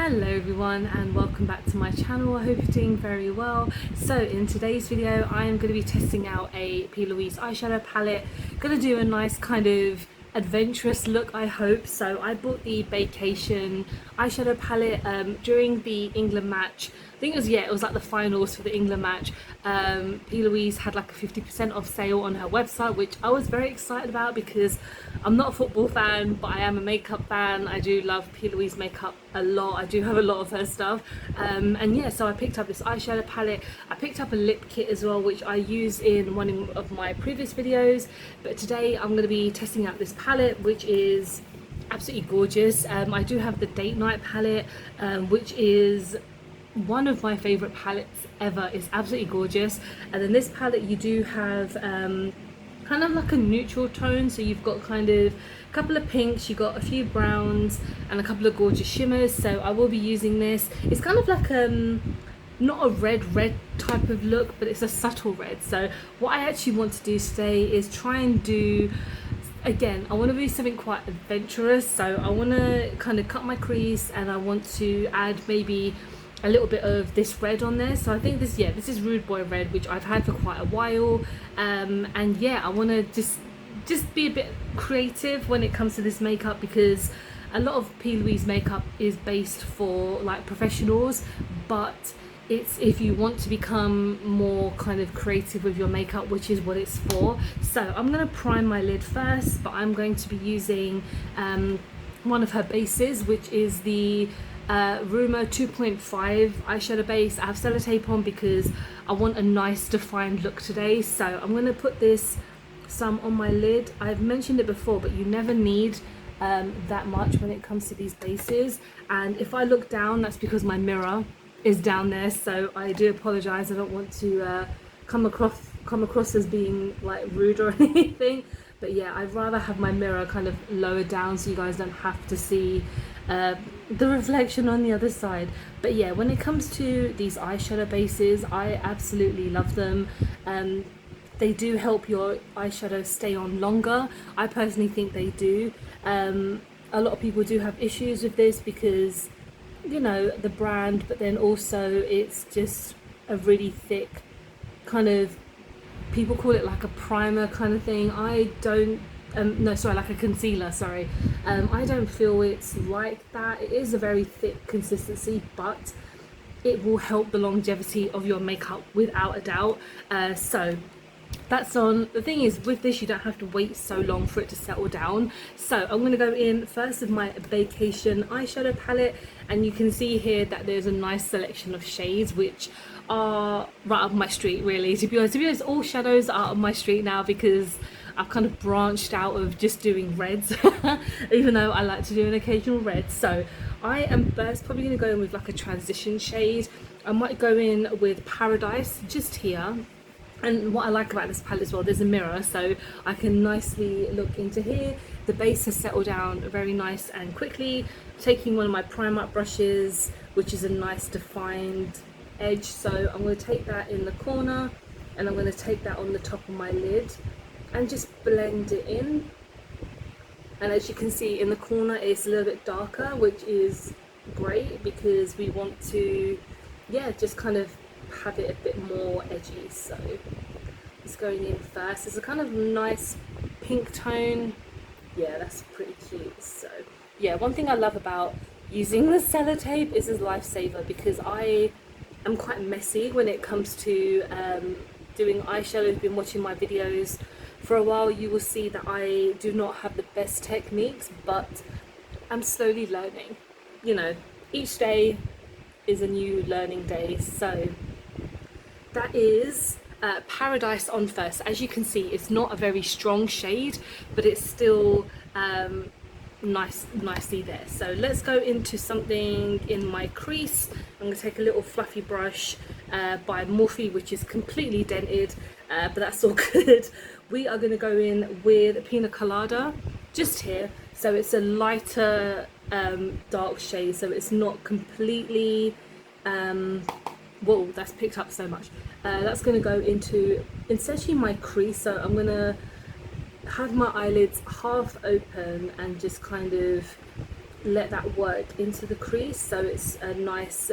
Hello everyone and welcome back to my channel. I hope you're doing very well. So in today's video I am going to be testing out a PLouise eyeshadow palette. Going to do a nice kind of adventurous look, I hope. So I bought the Baecation eyeshadow palette during the England match. I think it was like the finals for the England match. PLouise had like a 50% off sale on her website, which I was very excited about because I'm not a football fan, but I am a makeup fan. I do love PLouise makeup a lot. I do have a lot of her stuff. And yeah, so I picked up this eyeshadow palette. I picked up a lip kit as well, which I used in one of my previous videos. But today I'm going to be testing out this palette, which is absolutely gorgeous. I do have the date night palette, which is one of my favorite palettes ever. It's absolutely gorgeous. And then this palette you do have kind of like a neutral tone, so you've got kind of a couple of pinks, you've got a few browns and a couple of gorgeous shimmers. So I will be using this. It's kind of like not a red type of look, but it's a subtle red. So what I actually want to do today is try and do, again, I want to do something quite adventurous. So I want to kind of cut my crease and I want to add maybe a little bit of this red on there. So I think this is Rude Boy red, which I've had for quite a while, and yeah, I want to just be a bit creative when it comes to this makeup, because a lot of PLouise makeup is based for like professionals, but it's if you want to become more kind of creative with your makeup, which is what it's for. So I'm going to prime my lid first, but I'm going to be using one of her bases, which is the Rumo 2.5 eyeshadow base. I have sellotape on because I want a nice defined look today. So I'm going to put some on my lid. I've mentioned it before, but you never need that much when it comes to these bases. And if I look down, that's because my mirror is down there. So I do apologize. I don't want to come across as being like rude or anything. But yeah, I'd rather have my mirror kind of lower down so you guys don't have to see the reflection on the other side. But yeah, when it comes to these eyeshadow bases, I absolutely love them. They do help your eyeshadow stay on longer. I personally think they do. A lot of people do have issues with this because, you know, the brand, but then also it's just a really thick kind of, people call it like a primer kind of thing. I don't like a concealer, sorry. I don't feel it's like that. It is a very thick consistency, but it will help the longevity of your makeup without a doubt. So that's on. The thing is, with this you don't have to wait so long for it to settle down. So I'm going to go in first with my Baecation eyeshadow palette, and you can see here that there's a nice selection of shades which are right up my street, really. To be honest, all shadows are up my street now because I've kind of branched out of just doing reds, even though I like to do an occasional red. So I am first probably going to go in with like a transition shade. I might go in with Paradise just here. And what I like about this palette as well, there's a mirror, so I can nicely look into here. The base has settled down very nice and quickly. Taking one of my Primark brushes, which is a nice defined edge, so I'm going to take that in the corner and I'm going to take that on the top of my lid and just blend it in. And as you can see in the corner, it's a little bit darker, which is great because we want to, yeah, just kind of have it a bit more edgy. So it's going in first. It's a kind of nice pink tone. Yeah, that's pretty cute. So yeah, one thing I love about using the sellotape is it's a lifesaver because I am quite messy when it comes to doing eyeshadow. If you've been watching my videos for a while, you will see that I do not have the best techniques, but I'm slowly learning. You know, each day is a new learning day. So that is Paradise on first. As you can see, it's not a very strong shade, but it's still nicely there. So let's go into something in my crease. I'm going to take a little fluffy brush by Morphe, which is completely dented, but that's all good. We are going to go in with Pina Colada just here. So it's a lighter dark shade, so it's not completely whoa, that's picked up so much. That's going to go into essentially my crease. So I'm going to have my eyelids half open and just kind of let that work into the crease, so it's a nice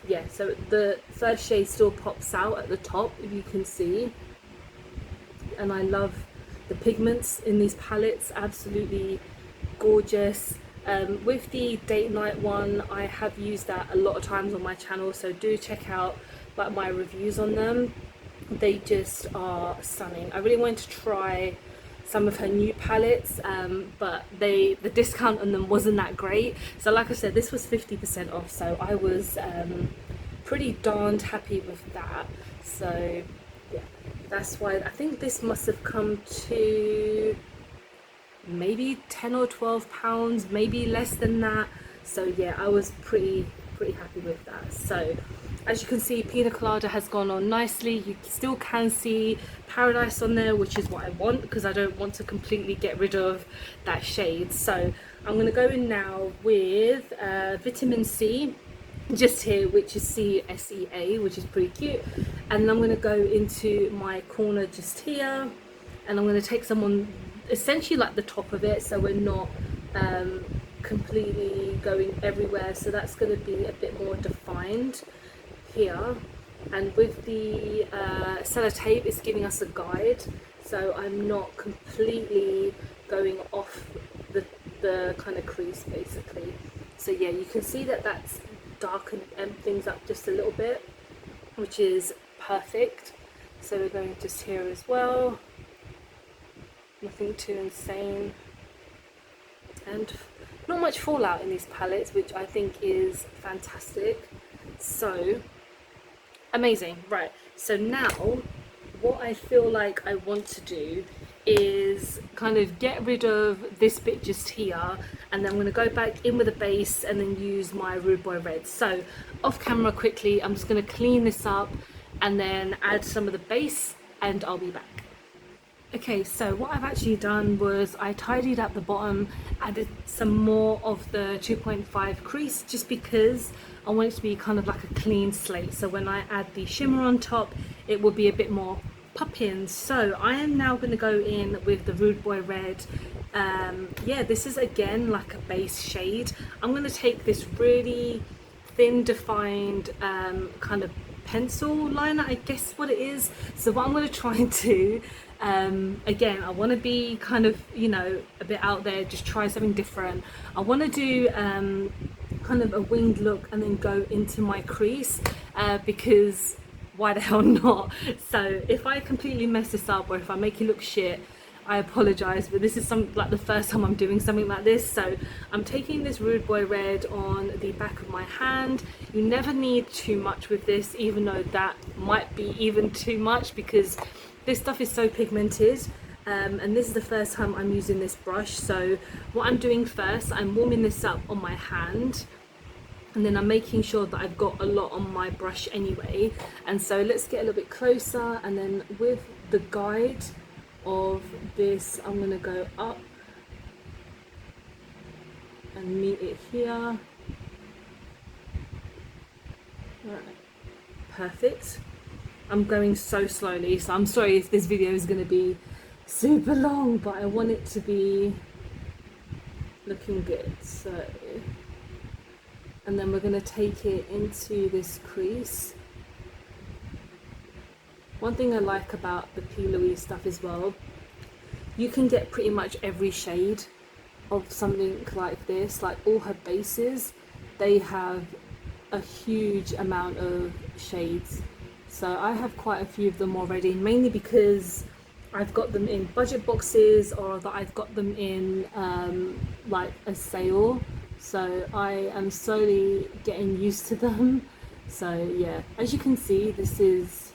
yeah, so the third shade still pops out at the top, if you can see. And I love the pigments in these palettes, absolutely gorgeous. With the date night one, I have used that a lot of times on my channel, so do check out like my reviews on them. They just are stunning. I really wanted to try some of her new palettes, but the discount on them wasn't that great. So like I said, this was 50% off, so I was pretty darned happy with that. So yeah, that's why I think this must have come to maybe 10 or 12 pounds, maybe less than that. So yeah, I was pretty happy with that. So as you can see, Pina Colada has gone on nicely. You still can see Paradise on there, which is what I want, because I don't want to completely get rid of that shade. So I'm going to go in now with Vitamin C, just here, which is CSEA, which is pretty cute. And I'm going to go into my corner just here, and I'm going to take some on essentially like the top of it, so we're not completely going everywhere. So that's going to be a bit more defined here. And with the sellotape, it's giving us a guide, so I'm not completely going off the kind of crease basically. So yeah, you can see that that's darkened things up just a little bit, which is perfect. So we're going just here as well, nothing too insane, and not much fallout in these palettes, which I think is fantastic. So amazing. Right, so now what I feel like I want to do is kind of get rid of this bit just here, and then I'm going to go back in with a base and then use my Rude Boy Red. So off camera quickly, I'm just going to clean this up and then add some of the base, and I'll be back. Okay, so what I've actually done was I tidied up the bottom, added some more of the 2.5 crease, just because I want it to be kind of like a clean slate. So when I add the shimmer on top, it will be a bit more pop-in. So I am now going to go in with the Rude Boy Red. Yeah, this is again like a base shade. I'm going to take this really thin defined kind of pencil liner, I guess what it is. So what I'm going to try and do, again, I want to be kind of, you know, a bit out there, just try something different. I want to do kind of a winged look and then go into my crease, because why the hell not? So if I completely mess this up, or if I make it look shit, I apologize, but this is like the first time I'm doing something like this. So I'm taking this Rude Boy Red on the back of my hand. You never need too much with this, even though that might be even too much, because this stuff is so pigmented. And this is the first time I'm using this brush. So what I'm doing first, I'm warming this up on my hand, and then I'm making sure that I've got a lot on my brush anyway. And so let's get a little bit closer, and then with the guide of this, I'm gonna go up and meet it here. Right, perfect. I'm going so slowly, so I'm sorry if this video is going to be super long, but I want it to be looking good. So, and then we're going to take it into this crease. One thing I like about the PLouise stuff as well, you can get pretty much every shade of something like this. Like all her bases, they have a huge amount of shades. So I have quite a few of them already, mainly because I've got them in budget boxes, or that I've got them in like a sale. So I am slowly getting used to them. So yeah, as you can see, this is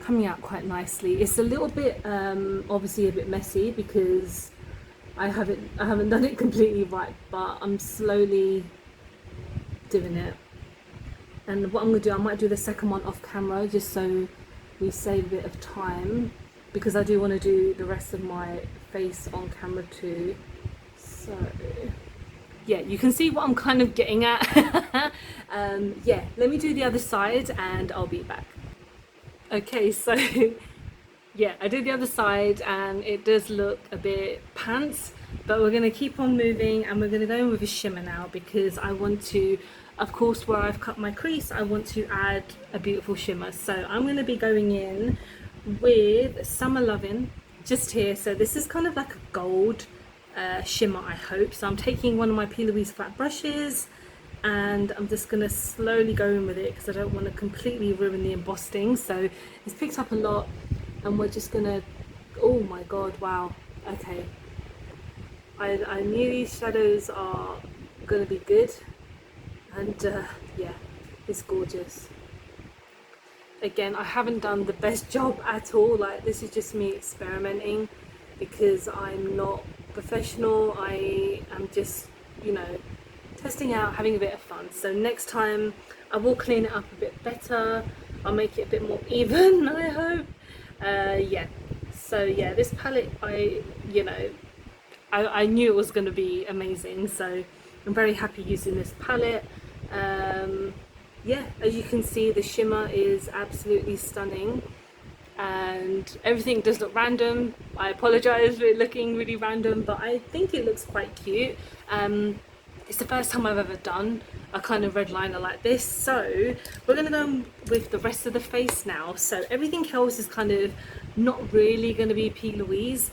coming out quite nicely. It's a little bit obviously a bit messy because I haven't done it completely right, but I'm slowly doing it. And what I'm gonna do, I might do the second one off camera, just so we save a bit of time, because I do want to do the rest of my face on camera too. So yeah, you can see what I'm kind of getting at. Yeah, let me do the other side and I'll be back. Okay, so yeah, I did the other side and it does look a bit pants. but we're going to keep on moving, and we're going to go in with a shimmer now, because I want to, of course, where I've cut my crease, I want to add a beautiful shimmer. So I'm going to be going in with Summer Lovin' just here. So this is kind of like a gold shimmer, I hope. So I'm taking one of my PLouise flat brushes, and I'm just going to slowly go in with it because I don't want to completely ruin the embossing. So it's picked up a lot, and we're just going to, oh my god, wow, okay. I knew these shadows are going to be good, and yeah, it's gorgeous. Again, I haven't done the best job at all, like this is just me experimenting because I'm not professional. I am just, you know, testing out, having a bit of fun. So next time I will clean it up a bit better, I'll make it a bit more even, I hope. Yeah, so yeah, this palette, I knew it was going to be amazing, so I'm very happy using this palette. Yeah, as you can see, the shimmer is absolutely stunning, and everything does look random. I apologize for it looking really random, but I think it looks quite cute. It's the first time I've ever done a kind of red liner like this, so we're going to go with the rest of the face now. So everything else is kind of not really going to be PLouise,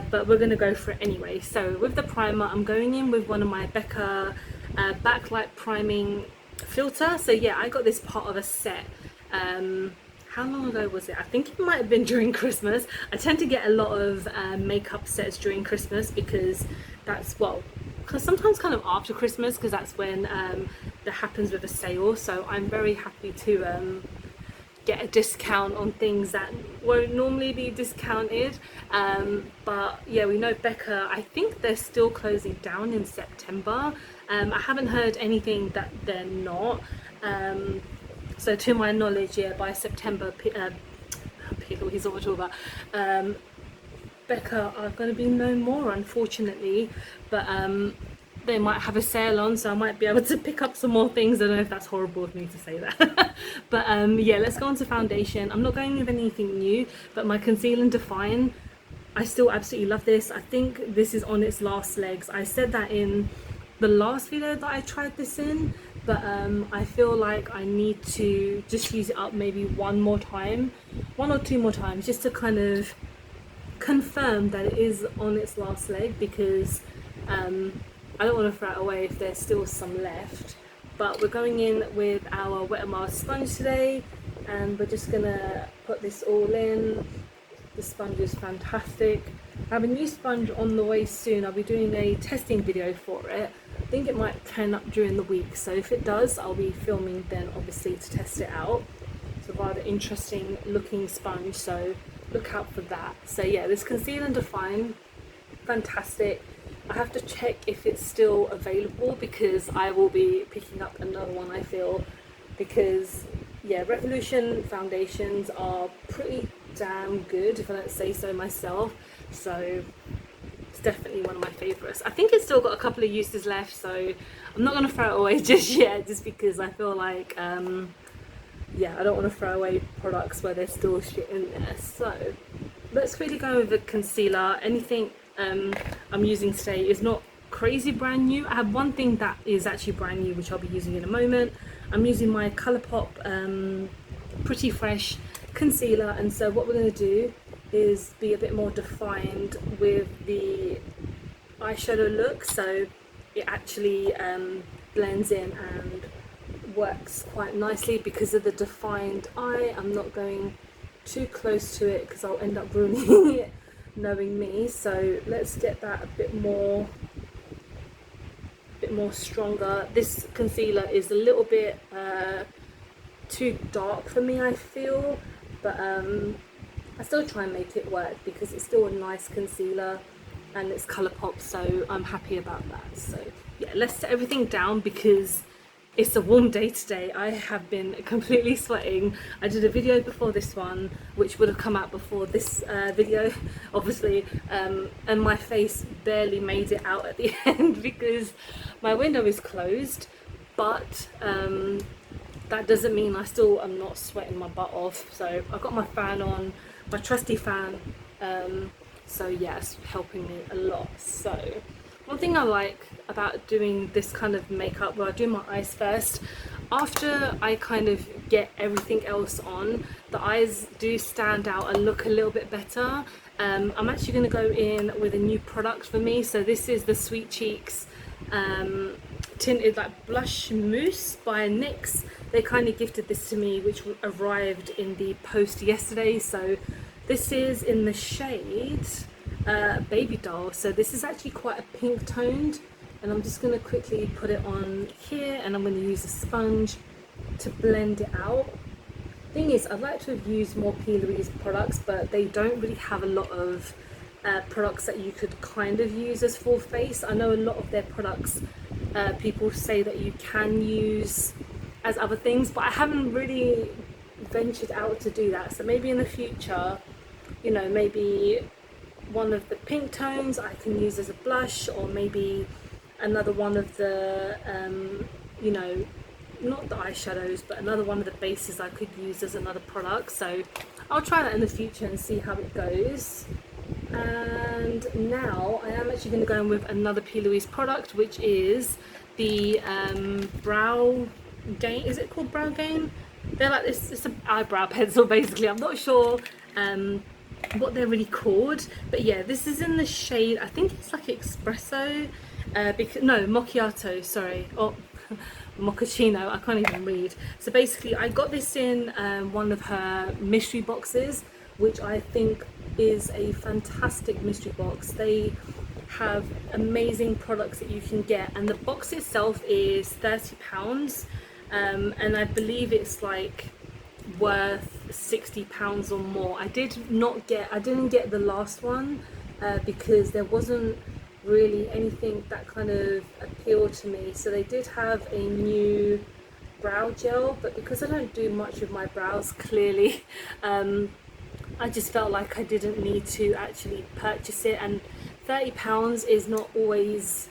but we're going to go for it anyway. So with the primer, I'm going in with one of my Becca backlight priming filter. So yeah, I got this part of a set. How long ago was it? I think it might have been during Christmas. I tend to get a lot of makeup sets during Christmas because that's, well, sometimes kind of after Christmas, because that's when that happens with a sale. So I'm very happy to get a discount on things that won't normally be discounted. But yeah, we know Becca, I think they're still closing down in September. I haven't heard anything that they're not. So to my knowledge, yeah, by September, PLouise, what we're talking about, Becca are going to be no more, unfortunately, but they might have a sale on, so I might be able to pick up some more things. I don't know if that's horrible of me to say that. But yeah, let's go on to foundation. I'm not going with anything new, but my Conceal and Define, I still absolutely love this. I think this is on its last legs. I said that in the last video that I tried this in, but I feel like I need to just use it up maybe one or two more times, just to kind of confirm that it is on its last leg, because I don't want to throw it away if there's still some left. But we're going in with our Wet n Wild sponge today, and we're just gonna put this all in. The sponge is fantastic. I have a new sponge on the way soon. I'll be doing a testing video for it. I think it might turn up during the week, so if it does, I'll be filming then, obviously, to test it out. It's a rather interesting looking sponge, so look out for that. So yeah, this Conceal and Define, fantastic. I have to check if it's still available, because I will be picking up another one, I feel, because yeah, Revolution foundations are pretty damn good, if I don't say so myself. So it's definitely one of my favourites. I think it's still got a couple of uses left, so I'm not going to throw it away just yet, just because I feel like yeah, I don't want to throw away products where there's still shit in there. So let's quickly go with the concealer. Anything I'm using today is not crazy brand new. I have one thing that is actually brand new, which I'll be using in a moment. I'm using my Colourpop Pretty Fresh concealer, and so what we're going to do is be a bit more defined with the eyeshadow look, so it actually blends in and works quite nicely because of the defined eye. I'm not going too close to it because I'll end up ruining it, knowing me. So let's get that a bit more stronger. This concealer is a little bit too dark for me, I feel, but I still try and make it work because it's still a nice concealer and it's Colourpop, so I'm happy about that. So yeah, let's set everything down because it's a warm day today. I have been completely sweating. I did a video before this one, which would have come out before this video, obviously, and my face barely made it out at the end because my window is closed, but that doesn't mean I still am not sweating my butt off. So I've got my fan on, my trusty fan, So yeah, it's helping me a lot. So one thing I like about doing this kind of makeup, where I do my eyes first, after I kind of get everything else on, the eyes do stand out and look a little bit better. I'm actually going to go in with a new product for me. So this is the Sweet Cheeks tinted like blush mousse by NYX. They kind of gifted this to me, which arrived in the post yesterday. So this is in the shade Baby Doll. So this is actually quite a pink toned, and I'm just going to quickly put it on here, and I'm going to use a sponge to blend it out. Thing is, I'd like to have used more PLouise products, but they don't really have a lot of products that you could kind of use as full face. I know a lot of their products people say that you can use as other things, but I haven't really ventured out to do that. So maybe in the future, you know, maybe one of the pink tones I can use as a blush, or maybe another one of the you know, not the eyeshadows, but another one of the bases I could use as another product. So I'll try that in the future and see how it goes. And now I am actually going to go in with another PLouise product, which is the Brow Gain. Is it called Brow Gain? They're like this, it's an eyebrow pencil basically. I'm not sure what they're really called, but yeah, this is in the shade, I think it's like espresso, because no, macchiato, sorry, or mochaccino, I can't even read. So basically I got this in one of her mystery boxes, which I think is a fantastic mystery box. They have amazing products that you can get, and the box itself is £30, and I believe it's like worth £60 or more. I didn't get the last one because there wasn't really anything that kind of appealed to me. So they did have a new brow gel, but because I don't do much with my brows, clearly I just felt like I didn't need to actually purchase it, and £30 is not always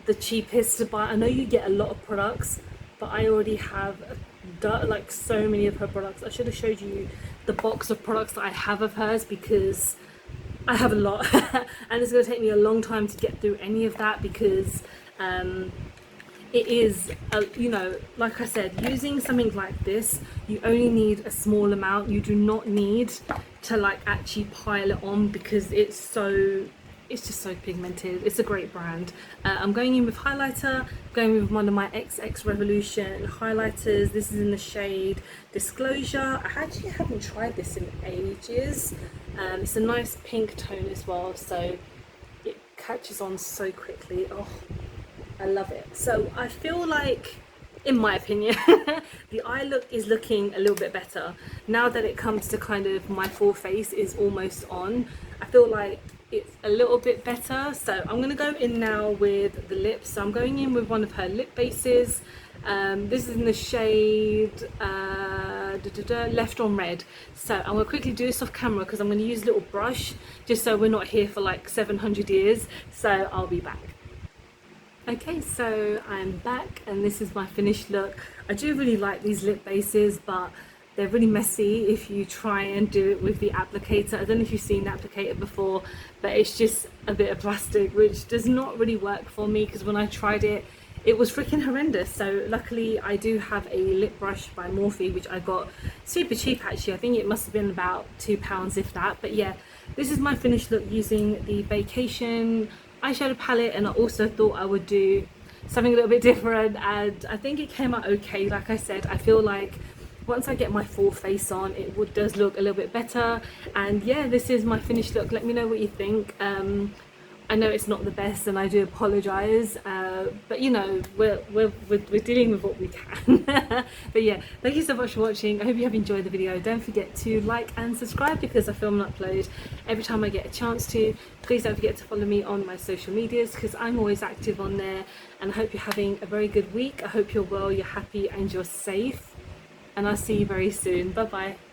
the cheapest to buy. I know you get a lot of products, but I already have like so many of her products. I should have showed you the box of products that I have of hers, because I have a lot and it's going to take me a long time to get through any of that, because it is you know, like I said, using something like this, you only need a small amount. You do not need to like actually pile it on, because it's just so pigmented. It's a great brand. I'm going in with highlighter, going with one of my xxrevolution highlighters. This is in the shade Disclosure. I actually haven't tried this in ages. It's a nice pink tone as well, so it catches on so quickly. Oh, I love it. So I feel like, in my opinion, the eye look is looking a little bit better now that it comes to kind of my full face is almost on. I feel like it's a little bit better. So I'm gonna go in now with the lips. So I'm going in with one of her lip bases. This is in the shade Left on Red. So I'm gonna quickly do this off camera because I'm gonna use a little brush just so we're not here for like 700 years. So I'll be back. Okay, so I'm back and this is my finished look. I do really like these lip bases, but they're really messy if you try and do it with the applicator. I don't know if you've seen the applicator before, but it's just a bit of plastic, which does not really work for me, because when I tried it, it was freaking horrendous. So luckily I do have a lip brush by Morphe, which I got super cheap actually. I think it must have been about £2 if that. But yeah, this is my finished look using the Baecation eyeshadow palette, and I also thought I would do something a little bit different, and I think it came out okay. Like I said, I feel like once I get my full face on, it does look a little bit better. And yeah, this is my finished look. Let me know what you think. I know it's not the best and I do apologise, but you know, we're dealing with what we can. But yeah, thank you so much for watching. I hope you have enjoyed the video. Don't forget to like and subscribe, because I film and upload every time I get a chance to. Please don't forget to follow me on my social medias, because I'm always active on there. And I hope you're having a very good week. I hope you're well, you're happy and you're safe. And I'll see you very soon. Bye bye.